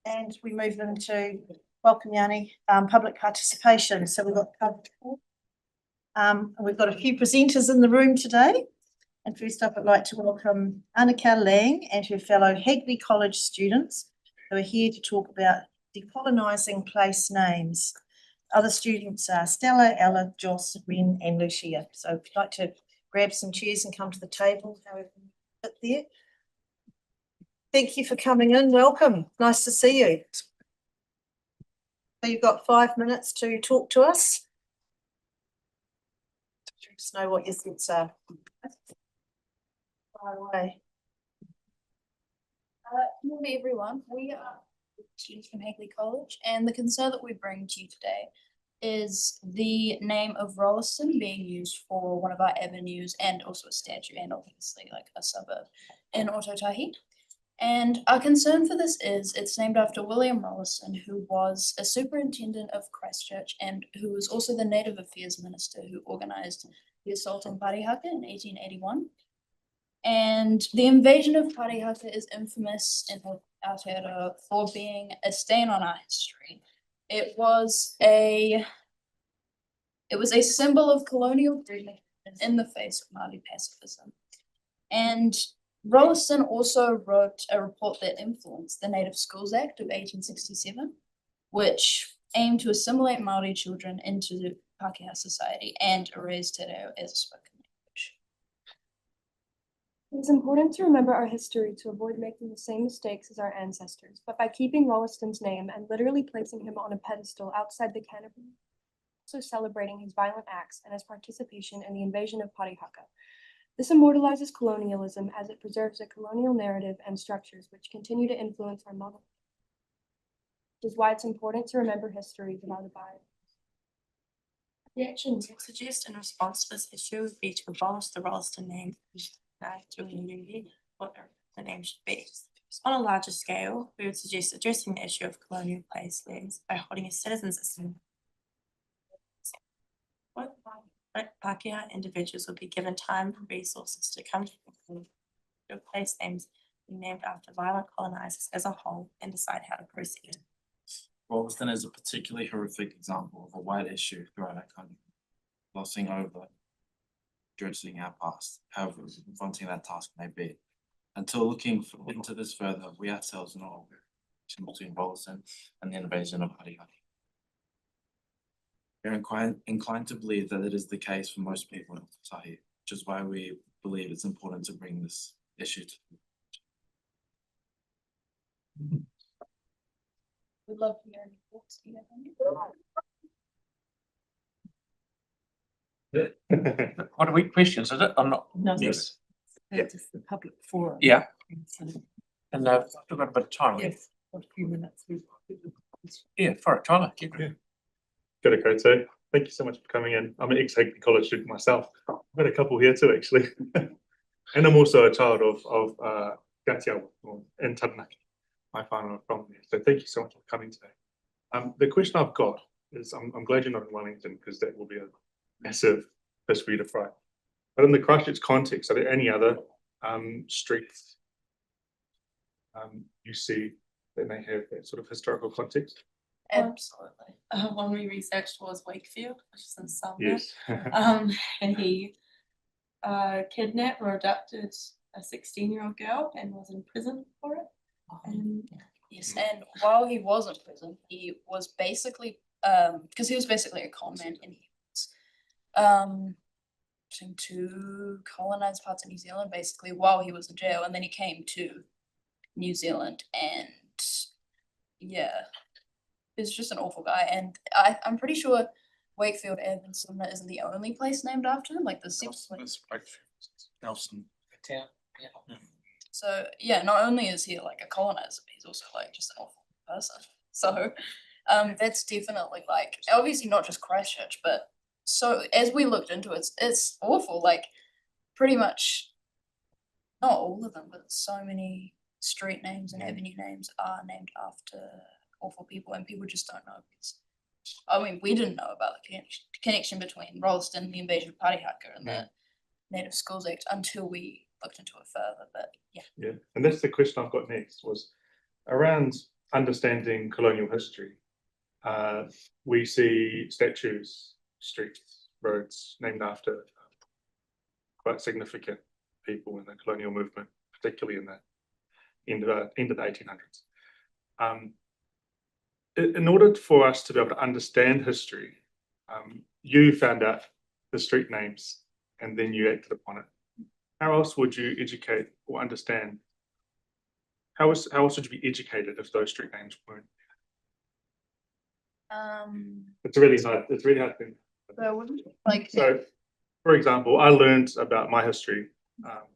And we move into welcome Yanni, public participation. So we've got we've got a few presenters in the room today. And first up, I'd like to welcome Annika Lang and her fellow Hagley College students who are here to talk about decolonising place names. Other students are Stella, Ella, Joss, Ren and Lucia. So if you'd like to grab some chairs and come to the table, however you fit there. Thank you for coming in. Welcome. Nice to see you. So you've got 5 minutes to talk to us. Just know what your thoughts are. Far away. Good morning, everyone. We are students from Hagley College, and the concern that we bring to you today is the name of Rolleston being used for one of our avenues and also a statue and obviously like a suburb in Ototahi. And our concern for this is it's named after William Rolleston, who was a superintendent of Christchurch and who was also the Native Affairs Minister who organised the assault on Parihaka in 1881. And the invasion of Parihaka is infamous in Aotearoa for being a stain on our history. It was a symbol of colonial greed in the face of Māori pacifism. And Rolleston also wrote a report that influenced the Native Schools Act of 1867, which aimed to assimilate Māori children into the Pākehā society and erase te reo as a spoken language. It is important to remember our history to avoid making the same mistakes as our ancestors, but by keeping Rolleston's name and literally placing him on a pedestal outside the canopy, also celebrating his violent acts and his participation in the invasion of Parihaka. This immortalizes colonialism as it preserves a colonial narrative and structures which continue to influence our model. Which is why it's important to remember history without a bias. The actions we suggest in response to this issue would be to abolish the Rolleston name to what the name should be. On a larger scale, we would suggest addressing the issue of colonial place names by holding a citizens' assembly. Pākehā individuals will be given time and resources to come to conclude place names being named after violent colonisers as a whole and decide how to proceed. Rolleston is a particularly horrific example of a wide issue throughout our country, glossing over, dredging our past, however confronting that task may be. Until looking into this further, we ourselves know the connection between Rolleston and the invasion of Parihaka. We are inclined to believe that it is the case for most people in Otahi, which is why we believe it's important to bring this issue to We'd love to hear any thoughts. What are we questions? Is it? I'm not. No, Yes. It's just the public forum. Yeah. So, And I've still got a bit of time. yes, got a few minutes. Yeah, for it, Tyler. Keep it. Kia ora koutou. Thank you so much for coming in. I'm an ex-Hagley College student myself. I've got a couple here too, actually. And I'm also a child of Gatiawa in Taranaki. My family are from there. So thank you so much for coming today. The question I've got is, I'm glad you're not in Wellington because that will be a massive fish for you to fry. But in the Christchurch context, are there any other streets you see that may have that sort of historical context? Absolutely. One we researched was Wakefield, which is in Sumner. Yes. And he kidnapped or abducted a 16-year-old girl and was in prison for it. And Yes, and while he was in prison, he was basically because he was basically a con man and he was trying to colonize parts of New Zealand basically while he was in jail, and then he came to New Zealand and yeah, he's just an awful guy. And I'm pretty sure Wakefield Ave in Sumner isn't the only place named after him. Like there's Nelson. Town. Yeah. So yeah, not only is he like a colonizer, but he's also like just an awful person. So that's definitely like obviously not just Christchurch, but so as we looked into it, it's awful. Like pretty much not all of them, but so many street names and avenue names are named after awful people, and people just don't know. I mean, we didn't know about the connection between Rolleston and the invasion of Parihaka and the Native Schools Act until we looked into it further. But yeah. Yeah, and that's the question I've got next was, around understanding colonial history, we see statues, streets, roads named after quite significant people in the colonial movement, particularly in the end of the 1800s. In order for us to be able to understand history, you found out the street names and then you acted upon it. How else would you educate or understand? How else would you be educated if those street names weren't? It's really hard. It's really hard thing. Like, So, for example, I learned about my history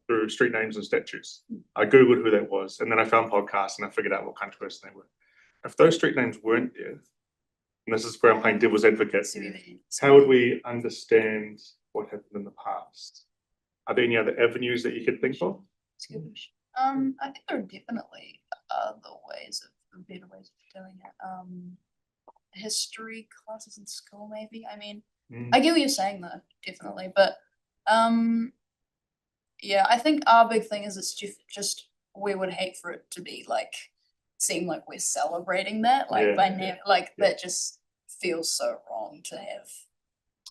through street names and statues. I Googled who that was, and then I found podcasts and I figured out what kind of person they were. If those street names weren't there, and this is where I'm playing devil's advocate, how would we understand what happened in the past? Are there any other avenues that you could think of? I think there are definitely other ways of better ways of doing it. History classes in school, maybe. I mean, I get what you're saying though, definitely, but yeah, I think our big thing is it's just we would hate for it to be like seem like we're celebrating that, like that just feels so wrong to have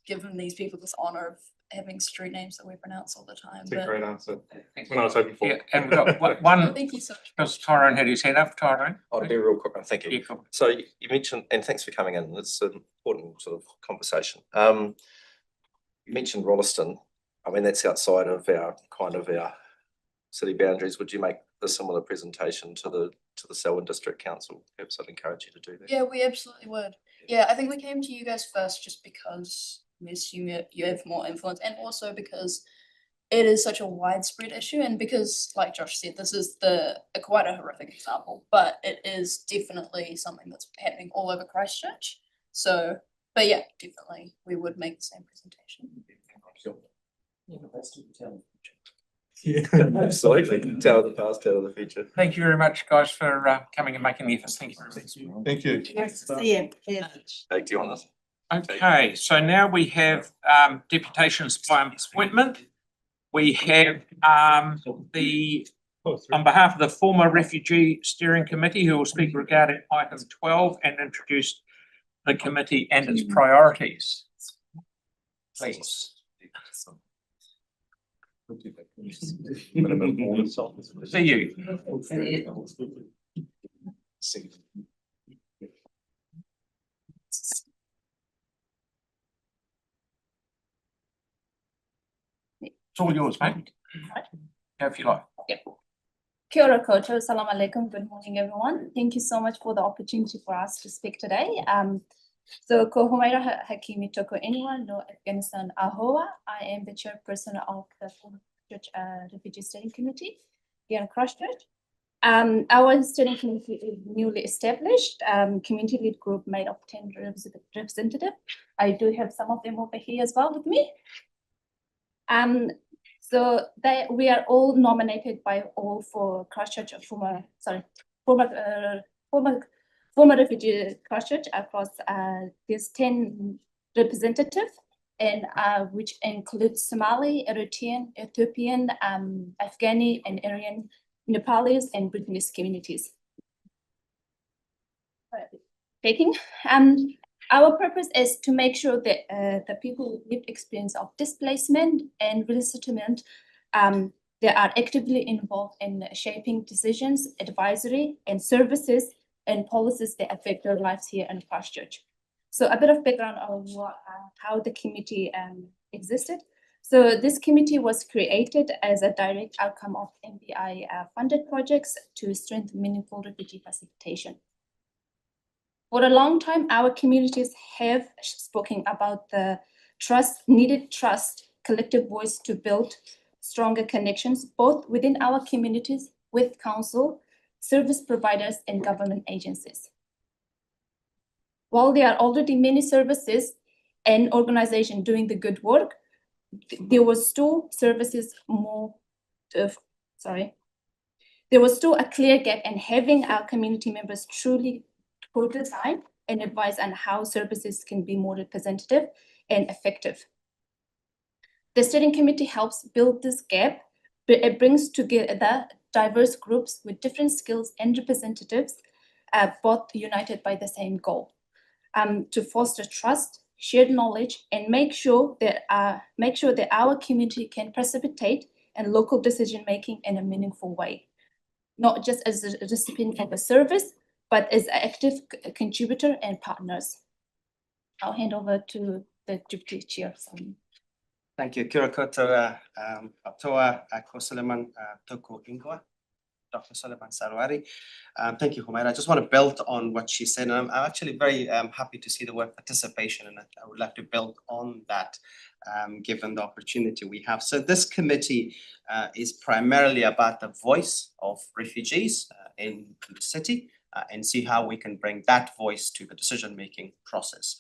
given these people this honor of having street names that we pronounce all the time. That's a great answer. When I was hoping for. Yeah, and we've got one, Thank you so much. because Tyrone had his hand up, Tyrone. I'll be real quick, thank Yeah, you. cool. So you mentioned, and thanks for coming in, it's an important sort of conversation. You mentioned Rolleston. I mean, that's outside of our city boundaries. Would you make a similar presentation to the Selwyn District Council? Perhaps I'd encourage you to do that. Yeah, we absolutely would. Yeah, I think we came to you guys first just because we assume you have more influence, and also because it is such a widespread issue, and because, like Josh said, this is quite a horrific example, but it is definitely something that's happening all over Christchurch. So, but yeah, definitely we would make the same presentation. Yeah, absolutely. Tell the past, tell the future. Thank you very much, guys, for coming and making the effort. Thank you. Thank you. Nice to see you. Yeah. Take you on this. Okay, so now we have deputations by appointment. We have on behalf of the former Refugee Steering Committee, who will speak regarding item 12 and introduce the committee and its priorities. Please. See you. It's all yours, mate. Go if you like. Kia ora koutou, salam alaikum, good morning everyone. Thank you so much for the opportunity for us to speak today. So ko Humaira Hakimi toko anyone no Afghanistan Ahoa. I am the chairperson of the Church Refugee Steering Committee here in Christchurch. Our steering committee is newly established, community lead group made of 10 representatives. I do have some of them over here as well with me. So we are all nominated by all for Christchurch, former refugee Christchurch across these 10 representatives, and which includes Somali, Eritrean, Ethiopian, Afghani, and Aryan, Nepalese, and Bhutanese communities. Our purpose is to make sure that the people with lived experience of displacement and resettlement, they are actively involved in shaping decisions, advisory, and services and policies that affect their lives here in Christchurch. So a bit of background on how the committee existed. So this committee was created as a direct outcome of MBI funded projects to strengthen meaningful refugee facilitation. For a long time, our communities have spoken about the needed trust, collective voice to build stronger connections, both within our communities, with council, service providers, and government agencies. While there are already many services and organizations doing the good work, there was still there was still a clear gap in having our community members truly co-design and advise on how services can be more representative and effective. The steering committee helps build this gap, but it brings together diverse groups with different skills and representatives, both united by the same goal, to foster trust, shared knowledge, and make sure that our community can participate in local decision-making in a meaningful way, not just as a recipient of a service, but as an active contributor and partners. I'll hand over to the Deputy Chair. Thank you. Kia ora koutou, atoa, ko Suleiman, toko ingoa, Dr. Suleiman Sarwari. Thank you, Homaira. I just want to build on what she said, and I'm actually very happy to see the word participation, and I would like to build on that, given the opportunity we have. So this committee is primarily about the voice of refugees in the city, and see how we can bring that voice to the decision-making process,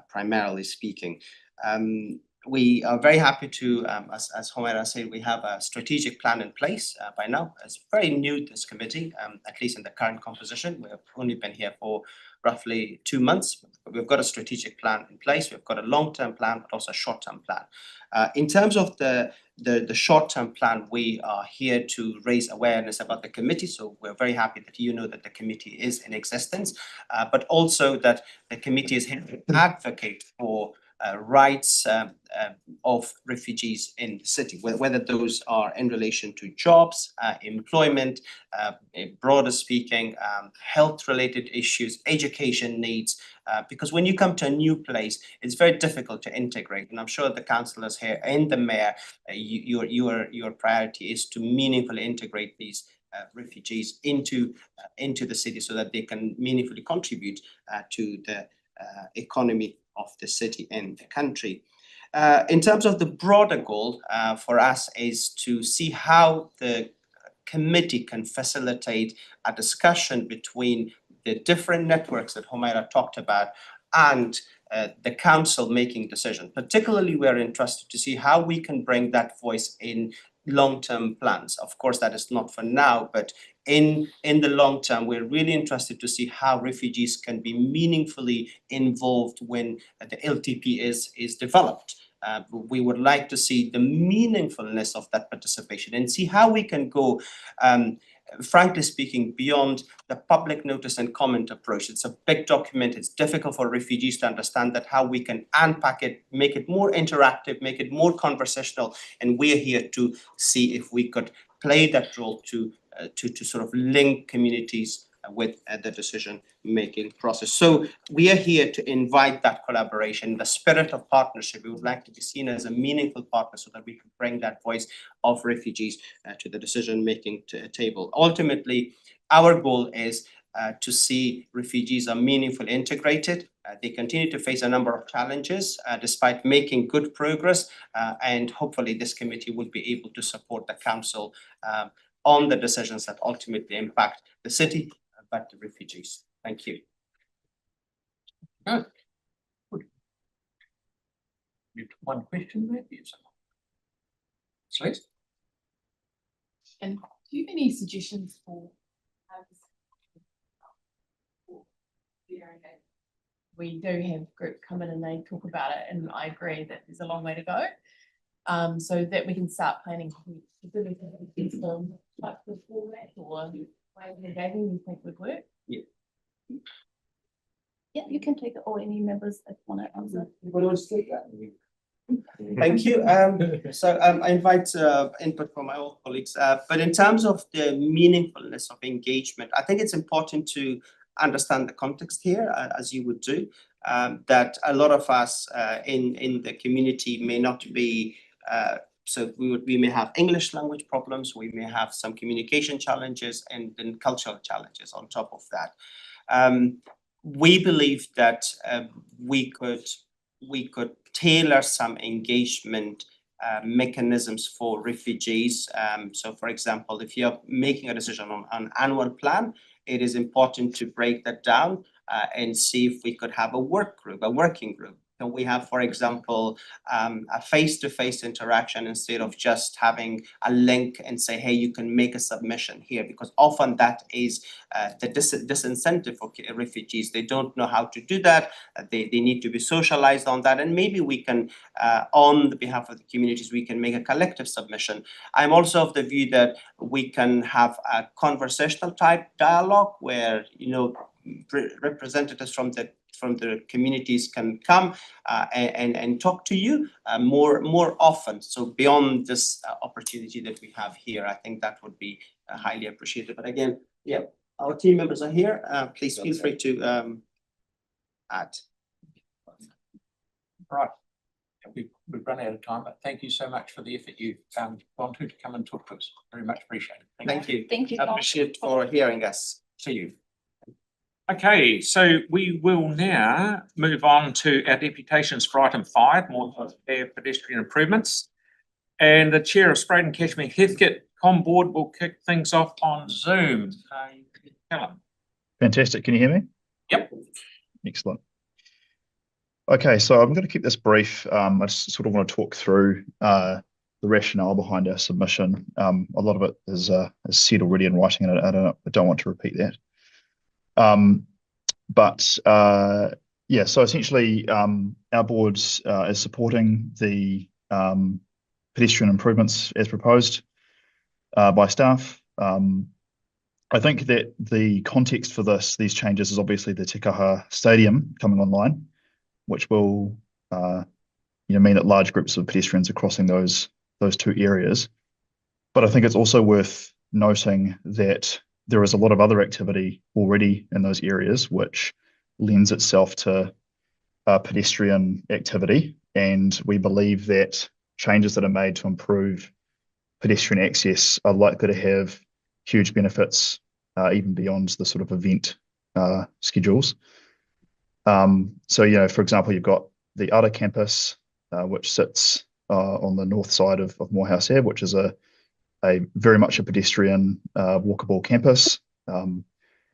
primarily speaking. We are very happy to, as Homaira said, we have a strategic plan in place by now. It's very new, this committee, at least in the current composition. We've only been here for roughly 2 months. We've got a strategic plan in place. We've got a long-term plan, but also a short-term plan. In terms of the short-term plan, we are here to raise awareness about the committee. So we're very happy that you know that the committee is in existence, but also that the committee is here to advocate for rights of refugees in the city, whether those are in relation to jobs, employment, broader speaking, health-related issues, education needs, because when you come to a new place, it's very difficult to integrate. And I'm sure the councillors here and the mayor, your priority is to meaningfully integrate these refugees into the city so that they can meaningfully contribute to the economy of the city and the country. In terms of the broader goal for us is to see how the committee can facilitate a discussion between the different networks that Homaira talked about and the council making decisions. Particularly, we are interested to see how we can bring that voice in long-term plans. Of course, that is not for now, but in the long term, we're really interested to see how refugees can be meaningfully involved when the LTP is developed. We would like to see the meaningfulness of that participation and see how we can go, frankly speaking, beyond the public notice and comment approach. It's a big document. It's difficult for refugees to understand that, how we can unpack it, make it more interactive, make it more conversational. And we're here to see if we could play that role to sort of link communities with the decision-making process. So we are here to invite that collaboration, the spirit of partnership. We would like to be seen as a meaningful partner so that we can bring that voice of refugees to the decision-making table. Ultimately, our goal is to see refugees are meaningfully integrated. They continue to face a number of challenges despite making good progress, and hopefully this committee will be able to support the council on the decisions that ultimately impact the city, but the refugees. Thank you. Good. One question, maybe. Please. And do you have any suggestions for we do have groups come in and they talk about it, and I agree that there's a long way to go. So that we can start planning like the format or way of engaging you think would work? Yeah. Yeah, you can take it, or any members that want to answer. Thank you. So I invite input from my old colleagues. But in terms of the meaningfulness of engagement, I think it's important to understand the context here, as you would do, that a lot of us in the community may not be, so we may have English language problems, we may have some communication challenges and then cultural challenges on top of that. We believe that we could tailor some engagement mechanisms for refugees. So for example, if you're making a decision on an annual plan, it is important to break that down and see if we could have a working group Can we have, for example, a face-to-face interaction instead of just having a link and say, hey, you can make a submission here? Because often that is the disincentive for refugees. They don't know how to do that. They need to be socialized on that. And maybe we can, on the behalf of the communities, we can make a collective submission. I'm also of the view that we can have a conversational type dialogue where, you know, representatives from the communities can come and talk to you more often. So beyond this opportunity that we have here, I think that would be highly appreciated. But again, yeah, our team members are here. Please feel free to add. Right. We've run out of time, but thank you so much for the effort you've gone to come and talk to us. Very much appreciated. Thank you. Thank you. Appreciate for hearing us. See you. Okay, so we will now move on to our deputations for item 5, more pedestrian improvements. And the chair of Spraden Cashmere Heathcote Com Board will kick things off on Zoom. Callum. Fantastic. Can you hear me? Yep. Excellent. Okay, so I'm going to keep this brief. I just sort of want to talk through the rationale behind our submission. A lot of it is said already in writing, and I don't want to repeat that. Yeah, so essentially our board is supporting the pedestrian improvements as proposed by staff. I think that the context for these changes is obviously the Te Kaha Stadium coming online, which will mean that large groups of pedestrians are crossing those two areas. But I think it's also worth noting that there is a lot of other activity already in those areas, which lends itself to pedestrian activity. And we believe that changes that are made to improve pedestrian access are likely to have huge benefits, even beyond the sort of event schedules. So, for example, you've got the Ara campus, which sits on the north side of Morehouse Ave, which is a very much a pedestrian walkable campus.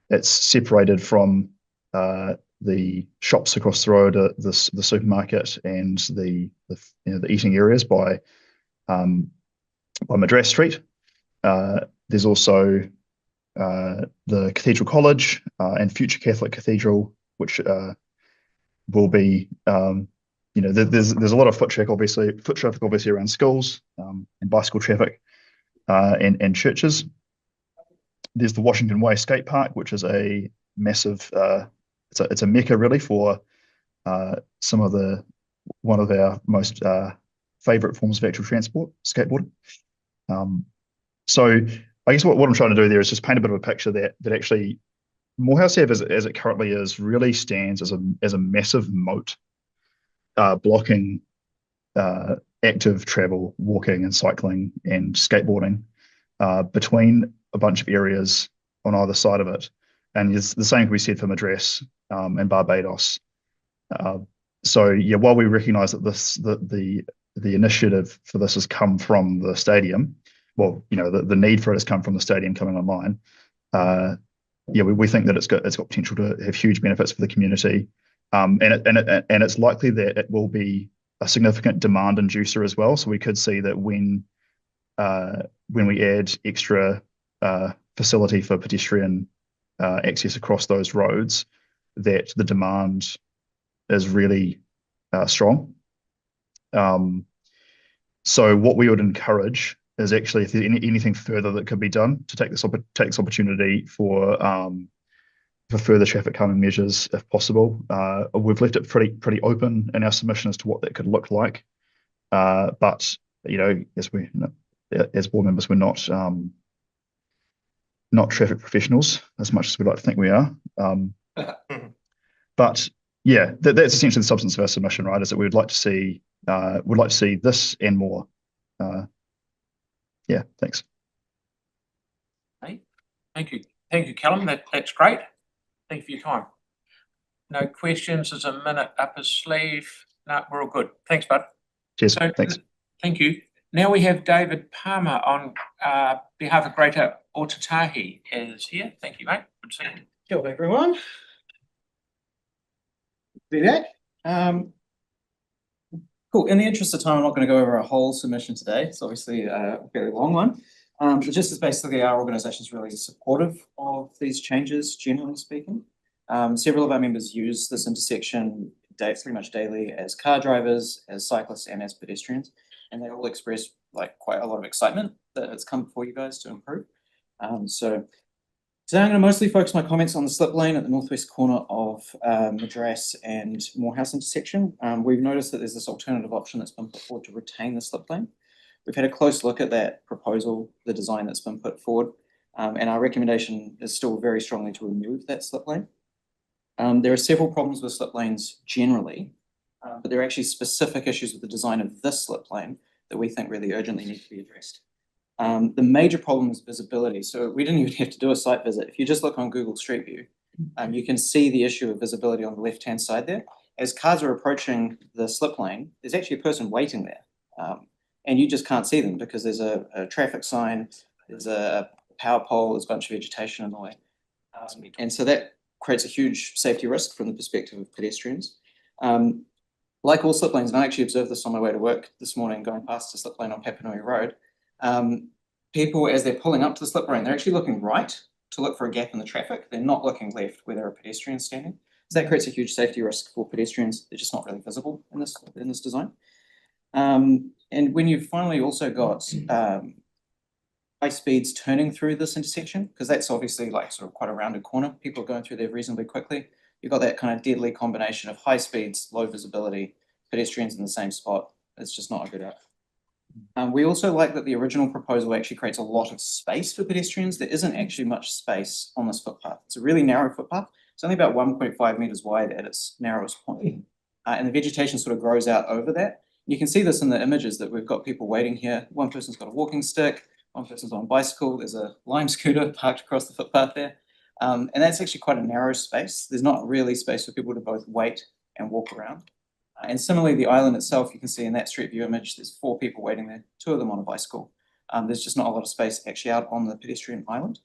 It's separated from the shops across the road, the supermarket, and the eating areas by Madras Street. There's also the Cathedral College and Future Catholic Cathedral, which will be there's a lot of foot traffic obviously around schools and bicycle traffic and churches. There's the Washington Way skate park, which is a massive it's a mecca really for one of our most favorite forms of actual transport, skateboarding. So I guess what I'm trying to do there is just paint a bit of a picture that actually Morehouse Ave as it currently is really stands as a massive moat blocking active travel, walking and cycling and skateboarding between a bunch of areas on either side of it. And the same can be said for Madras and Barbados. So yeah, while we recognise that the initiative for this has come from the stadium, well, the need for it has come from the stadium coming online. Yeah, we think that it's got potential to have huge benefits for the community, and it's likely that it will be a significant demand inducer as well. So we could see that when we add extra facility for pedestrian access across those roads, that the demand is really strong. So what we would encourage is actually if there's anything further that could be done to take this opportunity for further traffic calming measures if possible. We've left it pretty open in our submission as to what that could look like. But as board members, we're not traffic professionals as much as we'd like to think we are. But yeah, that's essentially the substance of our submission, right? Is that we'd like to see this and more. Yeah, thanks. Okay. Thank you, Callum. That's great. Thank you for your time. No questions. There's a minute up his sleeve. No, we're all good. Thanks, bud. Cheers. Thanks. Thank you. Now we have David Palmer on behalf of Greater Otatahi is here. Thank you, mate. Good to see you. Kia ora, everyone. Be back. Cool. In the interest of time, I'm not going to go over a whole submission today. It's obviously a very long one. But just as basically our organisation is really supportive of these changes, generally speaking. Several of our members use this intersection pretty much daily as car drivers, as cyclists, and as pedestrians. And they all express like quite a lot of excitement that it's come before you guys to improve. So today I'm going to mostly focus my comments on the slip lane at the northwest corner of Madras and Morehouse intersection. We've noticed that there's this alternative option that's been put forward to retain the slip lane. We've had a close look at that proposal, the design that's been put forward, and our recommendation is still very strongly to remove that slip lane. There are several problems with slip lanes generally, but there are actually specific issues with the design of this slip lane that we think really urgently need to be addressed. The major problem is visibility. So we didn't even have to do a site visit. If you just look on Google Street View, you can see the issue of visibility on the left-hand side there. As cars are approaching the slip lane, there's actually a person waiting there. And you just can't see them because there's a traffic sign, there's a power pole, there's a bunch of vegetation in the way. And so that creates a huge safety risk from the perspective of pedestrians. Like all slip lanes, and I actually observed this on my way to work this morning going past the slip lane on Papanui Road. People, as they're pulling up to the slip lane, they're actually looking right to look for a gap in the traffic. They're not looking left where there are pedestrians standing. So that creates a huge safety risk for pedestrians. They're just not really visible in this design. And when you've finally also got high speeds turning through this intersection, because that's obviously like sort of quite a rounded corner, people are going through there reasonably quickly. You've got that kind of deadly combination of high speeds, low visibility, pedestrians in the same spot. It's just not a good outcome. We also like that the original proposal actually creates a lot of space for pedestrians. There isn't actually much space on this footpath. It's a really narrow footpath. It's only about 1.5 meters wide at its narrowest point. And the vegetation sort of grows out over that. You can see this in the images that we've got people waiting here. One person's got a walking stick, one person's on a bicycle, there's a lime scooter parked across the footpath there. And that's actually quite a narrow space. There's not really space for people to both wait and walk around. And similarly, the island itself, you can see in that street view image, there's 4 people waiting there, 2 of them on a bicycle. There's just not a lot of space actually out on the pedestrian island.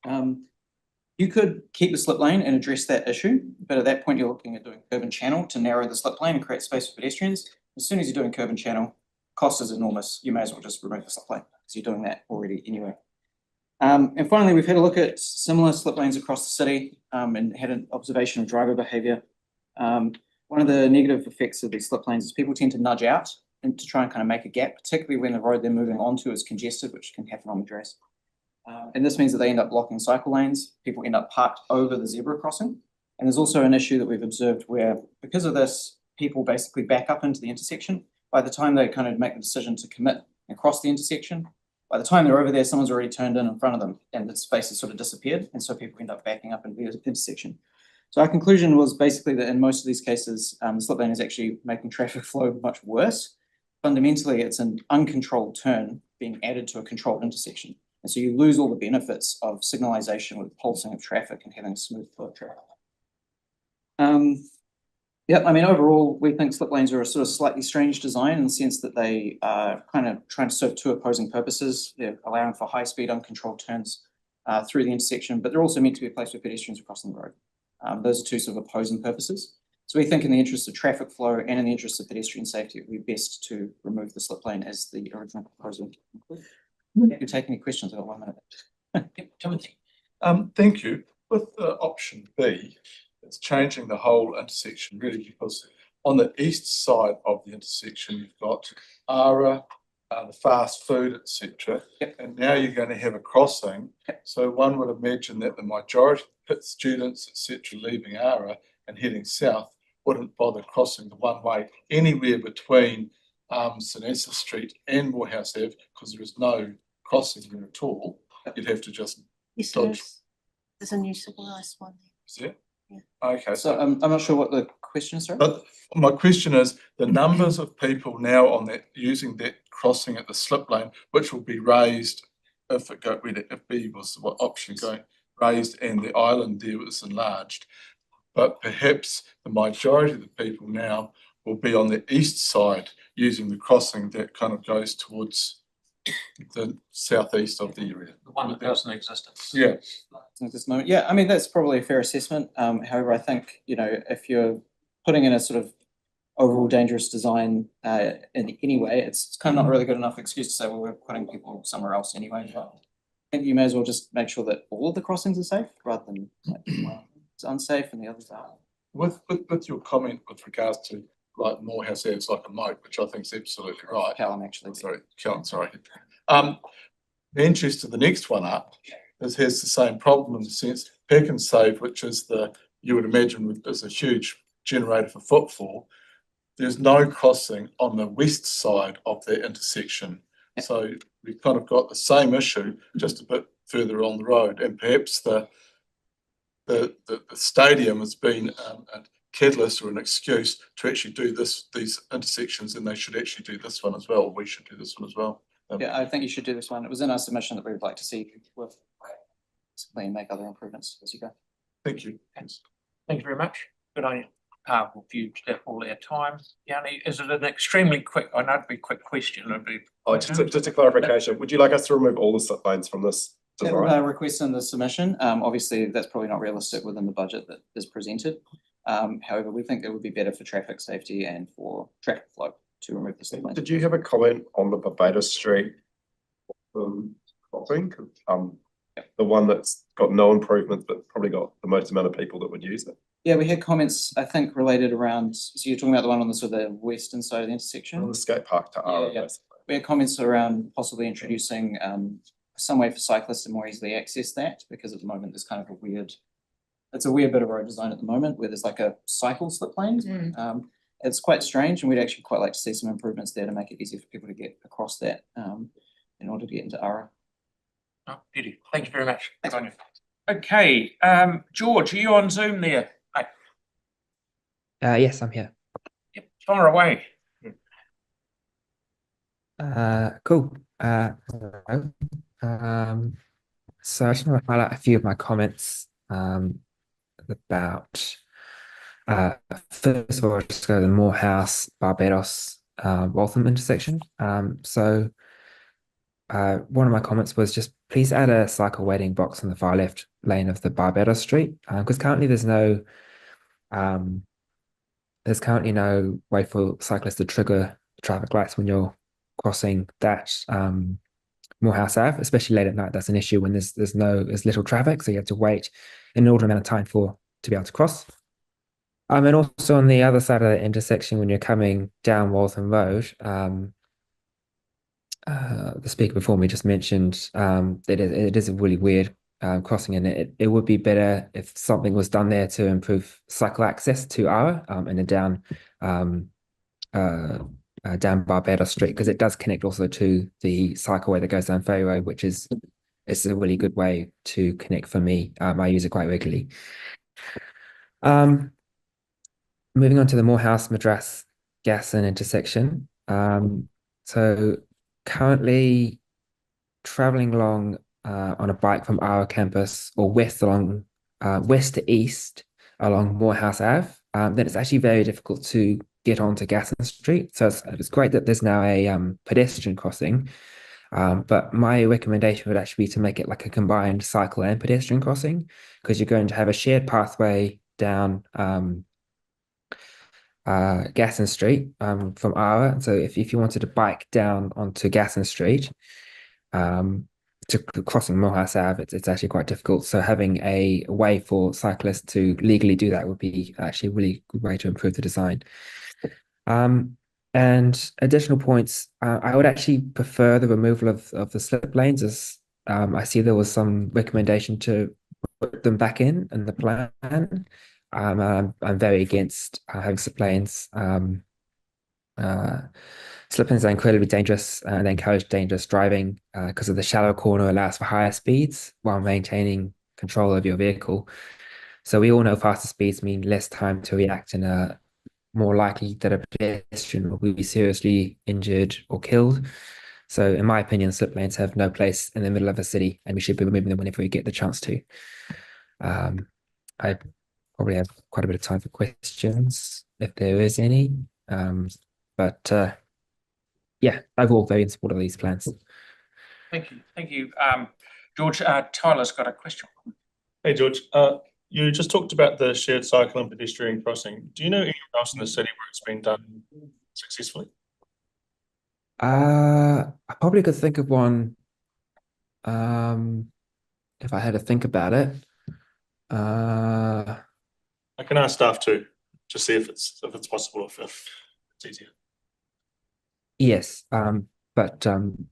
You could keep the slip lane and address that issue, but at that point you're looking at doing curb and channel to narrow the slip lane and create space for pedestrians. As soon as you're doing curb and channel, cost is enormous. You may as well just remove the slip lane because you're doing that already anyway. And finally, we've had a look at similar slip lanes across the city and had an observation of driver behaviour. One of the negative effects of these slip lanes is people tend to nudge out and to try and kind of make a gap, particularly when the road they're moving onto is congested, which can happen on Madras. And this means that they end up blocking cycle lanes. People end up parked over the zebra crossing. And there's also an issue that we've observed where, because of this, people basically back up into the intersection. By the time they kind of make the decision to commit and cross the intersection, by the time they're over there, someone's already turned in front of them and the space has sort of disappeared. And so people end up backing up into the intersection. So our conclusion was basically that in most of these cases, the slip lane is actually making traffic flow much worse. Fundamentally, it's an uncontrolled turn being added to a controlled intersection. And so you lose all the benefits of signalization with pulsing of traffic and having a smooth flow of traffic. Yeah, I mean, overall, we think slip lanes are a sort of slightly strange design in the sense that they are kind of trying to serve 2 opposing purposes. They're allowing for high-speed, uncontrolled turns through the intersection, but they're also meant to be a place for pedestrians crossing the road. Those are 2 sort of opposing purposes. So we think in the interest of traffic flow and in the interest of pedestrian safety, it would be best to remove the slip lane as the original proposal included. You can take any questions. I've got 1 minute. Timothy. Thank you. With option B, it's changing the whole intersection really because on the east side of the intersection, you've got ARA, the fast food, etc. Yep. And now you're going to have a crossing. Yep. So one would imagine that the majority of students, etc., leaving ARA and heading south wouldn't bother crossing the one way anywhere between Sanessa Street and Morehouse Ave because there is no crossing there at all. You'd have to just Yes, dodge. there's a new civilised one. Is there? Yeah. Okay. So I'm not sure what the question is, sorry. But my question is the numbers of people now on that using that crossing at the slip lane, which will be raised if B was what option going raised and the island there was enlarged. But perhaps the majority of the people now will be on the east side using the crossing that kind of goes towards the southeast of the area. The one that doesn't exist. Yeah. At this moment, yeah, I mean that's probably a fair assessment. However, I think if you're putting in a sort of overall dangerous design in any way, it's kind of not really good enough excuse to say, well, we're putting people somewhere else anyway. But I think you may as well just make sure that all of the crossings are safe rather than like, well, it's unsafe and the others are. With your comment with regards to like Morehouse Ave, it's like a moat, which I think is absolutely right. Callum actually. Sorry, Callum, sorry. Manchester, the next one up, has the same problem in the sense Perkins Save, which is you would imagine is a huge generator for footfall. There's no crossing on the west side of that intersection. So we've kind of got the same issue, just a bit further on the road, and perhaps the stadium has been a catalyst or an excuse to actually do these intersections, and they should actually do this one as well. We should do this one as well. Yeah, I think you should do this one. It was in our submission that we would like to see with and make other improvements as you go. Thank you. Thanks. Thank you very much. Good on you. We'll view all our time. Yanni, is it an extremely quick, I know it'd be a quick question, it'd be. Just a clarification, would you like us to remove all the slip lanes from this design? Request in the submission. Obviously, that's probably not realistic within the budget that is presented. However, we think it would be better for traffic safety and for traffic flow to remove the slip lanes. Did you have a comment on the Barbados Street crossing? The one that's got no improvements, but probably got the most amount of people that would use it. Yeah, we had comments, I think, related around, so you're talking about the one on the sort of the western side of the intersection? On the skate park to Ara, basically. We had comments around possibly introducing some way for cyclists to more easily access that, because at the moment there's kind of it's a weird bit of road design at the moment where there's like a cycle slip lane. It's quite strange, and we'd actually quite like to see some improvements there to make it easier for people to get across that in order to get into Ara. Oh, beauty. Thank you very much. Thanks. Okay, George, are you on Zoom there? Yes, I'm here. Yep, fire away. Cool. Hello. So I just want to highlight a few of my comments about first of all, just go to the Morehouse, Barbados, Waltham intersection. So one of my comments was just please add a cycle waiting box on the far left lane of the Barbados Street, because currently there's no way for cyclists to trigger traffic lights when you're crossing that Morehouse Ave, especially late at night. That's an issue when there's little traffic, so you have to wait an inordinate amount of time to be able to cross. And also on the other side of the intersection, when you're coming down Waltham Road, the speaker before me just mentioned that it is a really weird crossing, and it would be better if something was done there to improve cycle access to Ara and then down Barbados Street, because it does connect also to the cycleway that goes down Ferry Road, which is a really good way to connect for me. I use it quite regularly. Moving on to the Morehouse Madras Gasson intersection. So currently traveling along on a bike from our campus or west to east along Morehouse Ave, then it's actually very difficult to get onto Gasson Street. So it's great that there's now a pedestrian crossing, but my recommendation would actually be to make it like a combined cycle and pedestrian crossing, because you're going to have a shared pathway down Gasson Street from Ara. So if you wanted to bike down onto Gasson Street to crossing Morehouse Ave, it's actually quite difficult. So having a way for cyclists to legally do that would be actually a really good way to improve the design. And additional points, I would actually prefer the removal of the slip lanes, as I see there was some recommendation to put them back in the plan. I'm very against having slip lanes. Slip lanes are incredibly dangerous, and they encourage dangerous driving because of the shallow corner allows for higher speeds while maintaining control of your vehicle. So we all know faster speeds mean less time to react and are more likely that a pedestrian will be seriously injured or killed. So in my opinion, slip lanes have no place in the middle of a city, and we should be removing them whenever we get the chance to. I probably have quite a bit of time for questions if there is any. Yeah, overall very in support of these plans. Thank you. George, Tyler's got a question. Hey, George. You just talked about the shared cycle and pedestrian crossing. Do you know anywhere else in the city where it's been done successfully? I probably could think of one. If I had to think about it. I can ask staff too, to see if it's possible, if it's easier. Yes, but talking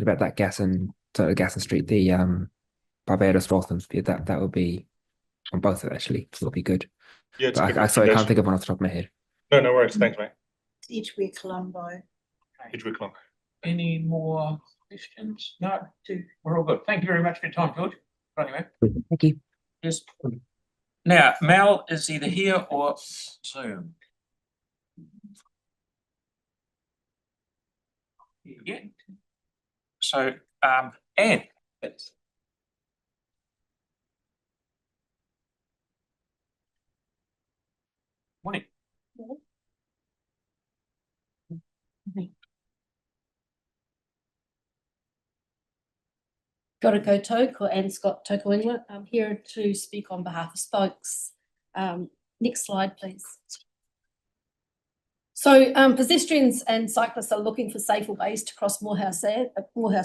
about that Gasson Street, the Barbados Waltham, yeah, that would be on both of it actually. It would be good. Yeah, it's a But good I sorry, I can't recommendation. think of one off the top of my head. No, no worries. Thanks, mate. Edgware Colombo. Edgewood Colombo. Any more questions? No, we're all good. Thank you very much for your time, George. Anyway, Thank you. yes. Now, Mel is either here or Zoom. Yeah. So, Anne. Morning. Kia ora koutou, ko Anne Scott Tokoinga. I'm here to speak on behalf of Spokes. Next slide, please. So pedestrians and cyclists are looking for safer ways to cross Morehouse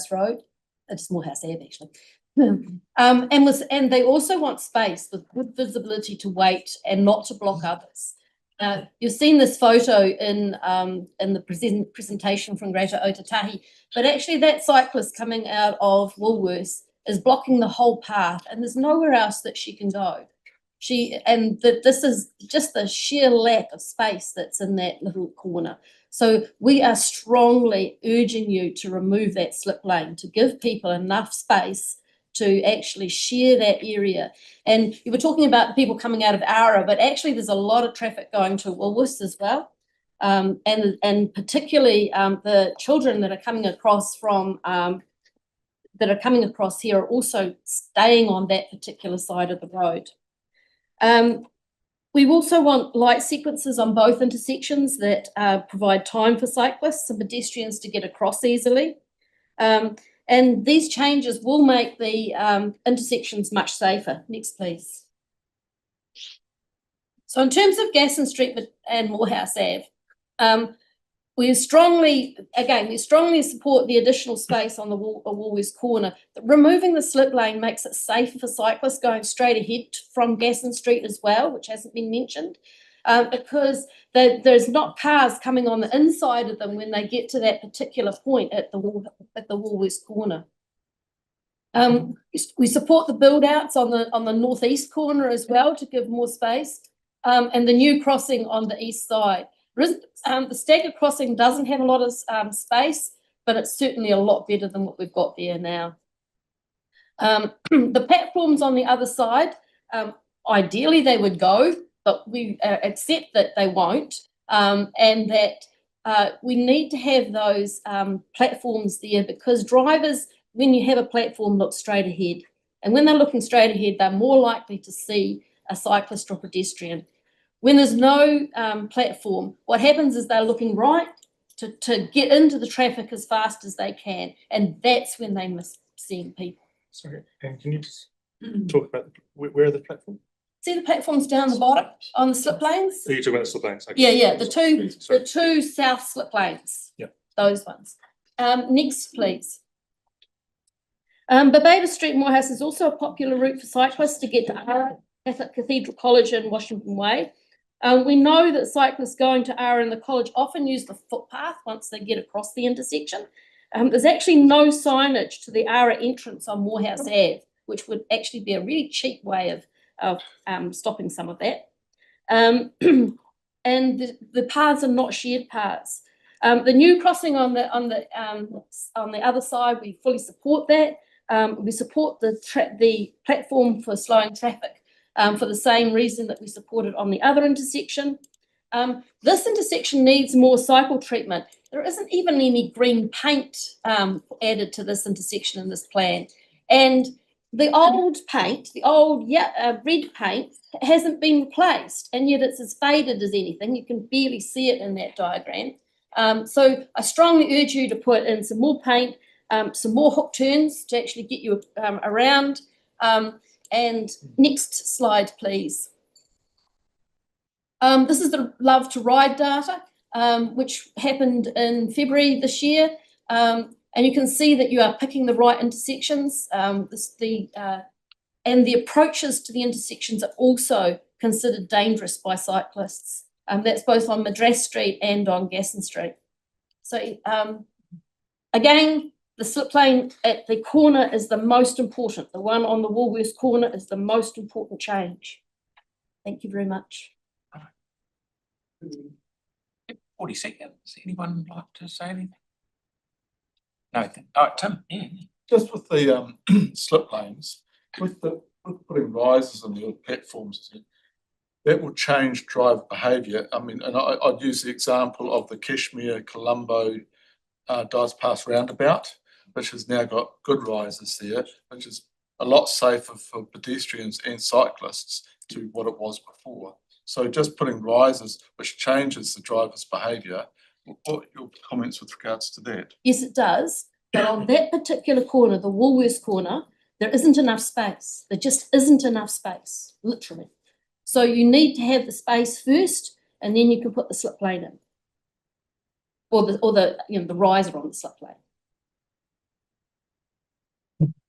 Road. It's Morehouse Ave actually. And they also want space with good visibility to wait and not to block others. You've seen this photo in the presentation from Greater Otatahi, but actually that cyclist coming out of Woolworths is blocking the whole path and there's nowhere else that she can go. This is just the sheer lack of space that's in that little corner. So we are strongly urging you to remove that slip lane, to give people enough space to actually share that area. And you were talking about the people coming out of Ara, but actually there's a lot of traffic going to Woolworths as well. And particularly the children that are coming across from here are also staying on that particular side of the road. We also want light sequences on both intersections that provide time for cyclists and pedestrians to get across easily. And these changes will make the intersections much safer. Next, please. So in terms of Gasson Street and Morehouse Ave, we strongly support the additional space on the Woolworths corner. Removing the slip lane makes it safer for cyclists going straight ahead from Gasson Street as well, which hasn't been mentioned, because there's not cars coming on the inside of them when they get to that particular point at the Woolworths corner. We support the build outs on the northeast corner as well to give more space, and the new crossing on the east side. The staggered crossing doesn't have a lot of space, but it's certainly a lot better than what we've got there now. The platforms on the other side, ideally they would go, but we accept that they won't, and that we need to have those platforms there because drivers, when you have a platform, look straight ahead. And when they're looking straight ahead, they're more likely to see a cyclist or pedestrian. When there's no platform, what happens is they're looking right to get into the traffic as fast as they can, and that's when they miss seeing people. Sorry, and can you just talk about where are the platforms? See the platforms down the bottom on the slip lanes? Are you talking about the slip lanes? Okay. Yeah, the two south slip lanes. Yeah. Those ones. Next, please. Barbados Street Morehouse is also a popular route for cyclists to get to Ara, Catholic Cathedral College and Washington Way. We know that cyclists going to Ara and the college often use the footpath once they get across the intersection. There's actually no signage to the Ara entrance on Morehouse Ave, which would actually be a really cheap way of stopping some of that. And the paths are not shared paths. The new crossing on the other side, we fully support that. We support the platform for slowing traffic for the same reason that we supported on the other intersection. This intersection needs more cycle treatment. There isn't even any green paint added to this intersection in this plan. And the old paint, red paint, hasn't been replaced, and yet it's as faded as anything. You can barely see it in that diagram. So I strongly urge you to put in some more paint, some more hook turns to actually get you around. And next slide, please. This is the Love to Ride data, which happened in February this year. And you can see that you are picking the right intersections. And the approaches to the intersections are also considered dangerous by cyclists. That's both on Madras Street and on Gasson Street. So again, the slip lane at the corner is the most important. The one on the Woolworths corner is the most important change. Thank you very much. 40 seconds. Anyone like to say anything? No, Tim, yeah. Just with the slip lanes, with putting risers on the platforms, that will change driver behaviour. I mean, and I'd use the example of the Kashmir Colombo Dives Pass roundabout, which has now got good risers there, which is a lot safer for pedestrians and cyclists to what it was before. So just putting risers, which changes the driver's behaviour. What are your comments with regards to that? Yes, it does. But on that particular corner, the Woolworths corner, there isn't enough space. There just isn't enough space, literally. So you need to have the space first, and then you can put the slip lane in, or the riser on the slip lane.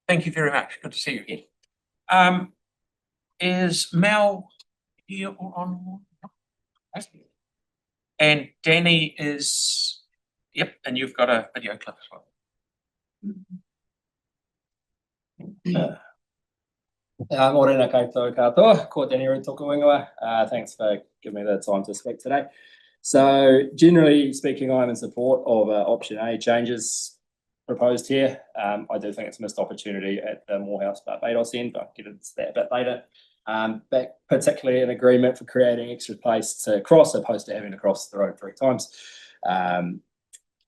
Thank you very much. Good to see you again. Is Mel here or on? And Danny is, yep, and you've got a video clip as well. Morena koutou katoa, ko Danny Rutoko Wingawa. Thanks for giving me the time to speak today. So generally speaking, I'm in support of option A changes proposed here. I do think it's a missed opportunity at the Morehouse Barbados end, but I'll get into that a bit later. But particularly an agreement for creating extra place to cross opposed to having to cross the road 3 times,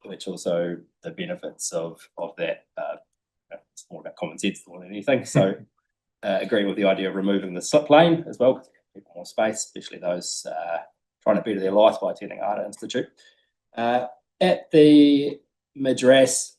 which also the benefits of that, it's more about common sense than anything. So agree with the idea of removing the slip lane as well, because people more space, especially those trying to better their lives by attending Art Institute. At the Madras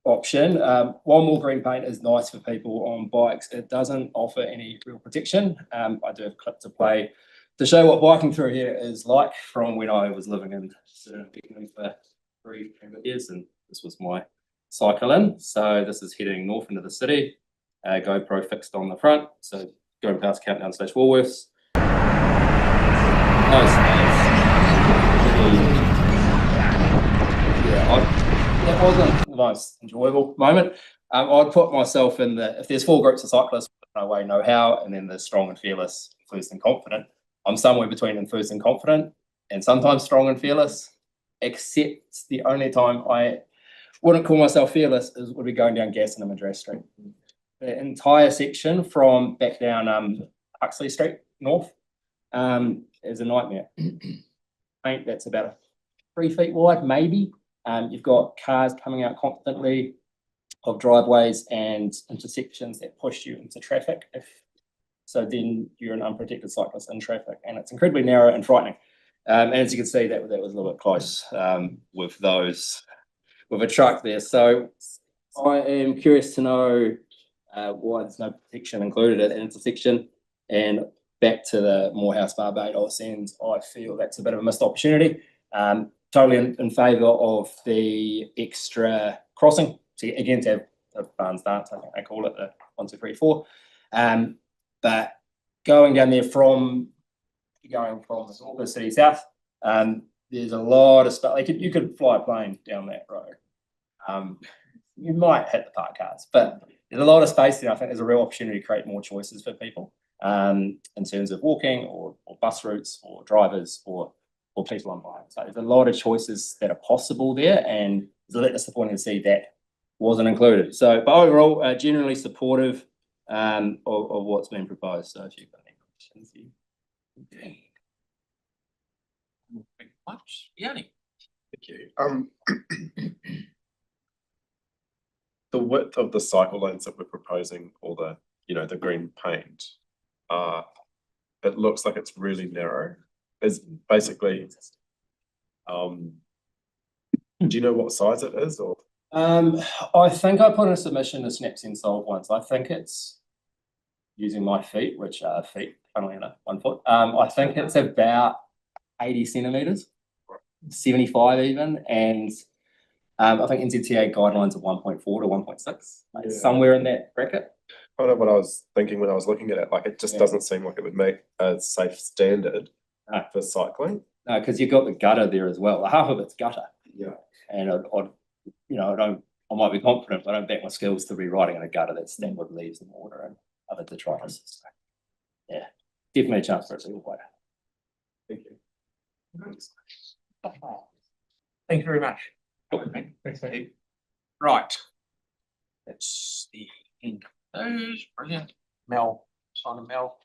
option, while more green paint is nice for people on bikes, it doesn't offer any real protection. I do have a clip to play to show what biking through here is like from when I was living in Sydney for 3 years, and this was my cycle in. So this is heading north into the city, GoPro fixed on the front, so going past Countdown / Woolworths. That wasn't the most enjoyable moment. I'd put myself in if there's 4 groups of cyclists, no way, no how, and then there's strong and fearless, enthused and confident. I'm somewhere between enthused and confident, and sometimes strong and fearless, except the only time I wouldn't call myself fearless would be going down Gasson and Madras Street. The entire section from back down Huxley Street north is a nightmare. Paint that's about 3 feet wide, maybe. You've got cars coming out constantly of driveways and intersections that push you into traffic. So then you're an unprotected cyclist in traffic, and it's incredibly narrow and frightening. And as you can see, that was a little bit close with a truck there. So I am curious to know why there's no protection included at an intersection. And back to the Morehouse Barbados end, I feel that's a bit of a missed opportunity. Totally in favour of the extra crossing. So again, to have a Barnes dance, I think they call it the 1, 2, 3, 4. But going down there from the city south, there's a lot of stuff. Like you could fly a plane down that road. You might hit the parked cars, but there's a lot of space there. I think there's a real opportunity to create more choices for people in terms of walking or bus routes or drivers or people on bikes. So there's a lot of choices that are possible there, and it's a little disappointing to see that wasn't included. So, but overall, generally supportive of what's been proposed. So if you've got any questions, Thank you much. Yanni. Thank you. The width of the cycle lanes that we're proposing, or the green paint, it looks like it's really narrow. Is basically, do you know what size it is, or? I think I put in a submission to Snaps and Solve once. I think it's using my feet, which are feet, funnily enough, 1 foot, I think it's about 80 centimeters, 75 even, and I think NZTA guidelines are 1.4 to 1.6, like somewhere in that bracket. Kind of what I was thinking when I was looking at it, like it just doesn't seem like it would make a safe standard for cycling. No, because you've got the gutter there as well. Half of it's gutter. Yeah. And I might be confident, but I don't back my skills to be riding in a gutter that's stacked with leaves and water and other detritus. So, yeah, definitely a chance for a single player. Thank you. Thank you very much. Thanks, mate. Right. That's the end of those. Brilliant. Mel, Simon Mel,